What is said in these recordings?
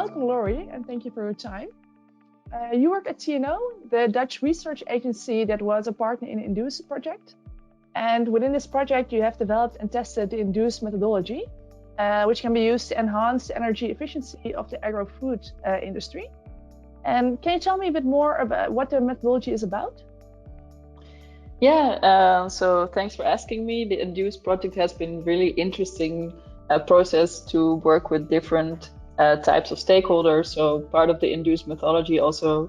welcome, Laurie, and thank you for your time. You work at TNO, the Dutch research agency that was a partner in the INDUCE project. And within this project, you have developed and tested the INDUCE methodology, which can be used to enhance the energy efficiency of the agro-food industry. And can you tell me a bit more about what the methodology is about? Yeah, so thanks for asking me. The INDUCE project has been really interesting process to work with different types of stakeholders. So part of the INDUCE methodology also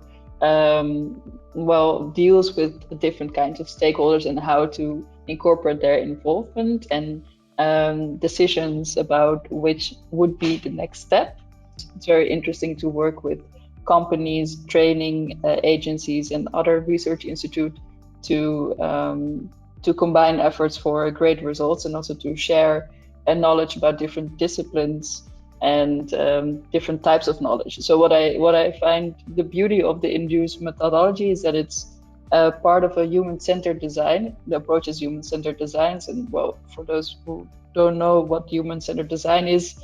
deals with different kinds of stakeholders and how to incorporate their involvement and decisions about which would be the next step. It's very interesting to work with companies, training agencies, and other research institutes to combine efforts for great results, and also to share knowledge about different disciplines and different types of knowledge. So what I find the beauty of the INDUCE methodology is that it's part of a human-centered design. The approach is human-centered designs, and for those who don't know what human-centered design is,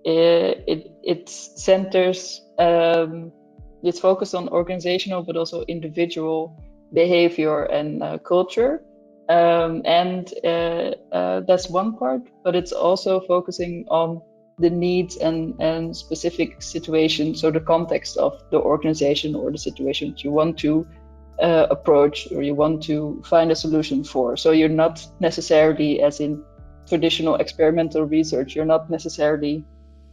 it centers, it's focused on organizational but also individual behavior and culture, and that's one part, but it's also focusing on the needs and specific situations, so the context of the organization or the situation that you want to approach or you want to find a solution for. So you're not necessarily, as in traditional experimental research, you're not necessarily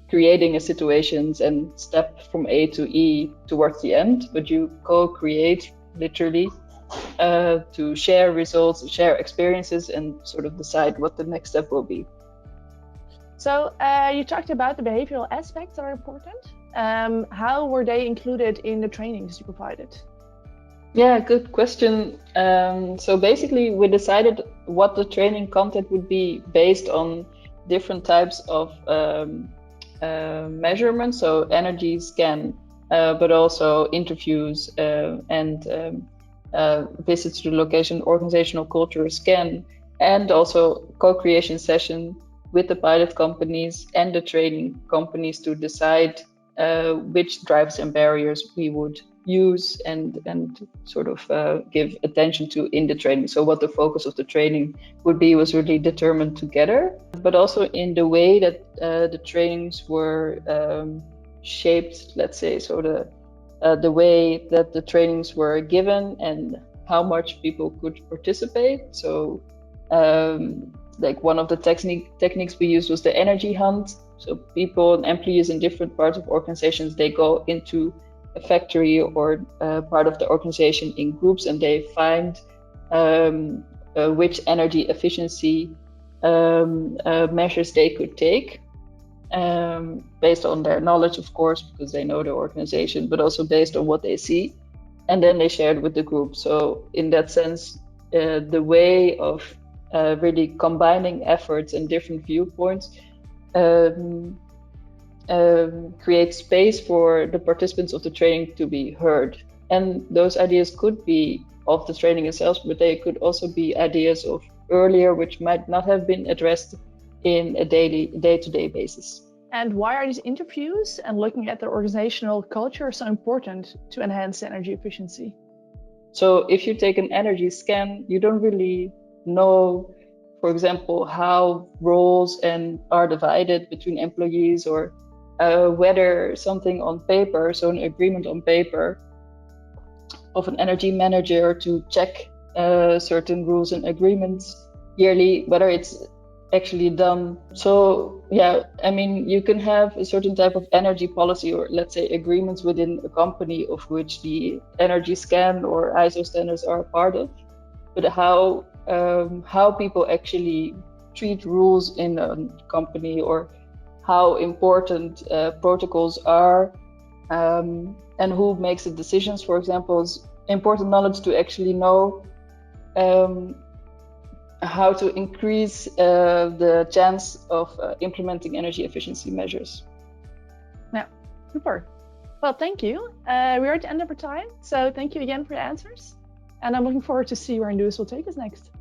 creating a situations and step from A to E towards the end, but you co-create literally to share results, share experiences, and sort of decide what the next step will be. So you talked about the behavioral aspects that are important. How were they included in the trainings you provided? Yeah, good question. So basically, we decided what the training content would be based on different types of measurements, so energy scan, but also interviews and visits to the location, organizational culture scan, and also co-creation session with the pilot companies and the training companies to decide which drivers and barriers we would use and sort of give attention to in the training. So what the focus of the training would be was really determined together, but also in the way that the trainings were shaped, let's say, so the way that the trainings were given and how much people could participate. So like one of the techniques we used was the energy hunt. So people and employees in different parts of organizations, they go into a factory or part of the organization in groups, and they find which energy efficiency measures they could take, based on their knowledge, of course, because they know the organization, but also based on what they see. And then they shared with the group. So in that sense, the way of really combining efforts and different viewpoints create space for the participants of the training to be heard. And those ideas could be of the training itself, but they could also be ideas of earlier, which might not have been addressed in a day-to-day basis. And why are these interviews and looking at the organizational culture so important to enhance energy efficiency? So if you take an energy scan, you don't really know, for example, how roles are divided between employees, or whether something on paper, so an agreement on paper of an energy manager to check certain rules and agreements yearly, whether it's actually done. So yeah, I mean, you can have a certain type of energy policy, or let's say agreements within a company of which the energy scan or ISO standards are a part of, but how people actually treat rules in a company, or how important protocols are, and who makes the decisions, for example, is important knowledge to actually know how to increase the chance of implementing energy efficiency measures. Yeah, super. Well, thank you. We are at the end of our time, so thank you again for your answers. And I'm looking forward to see where INDUCE will take us next.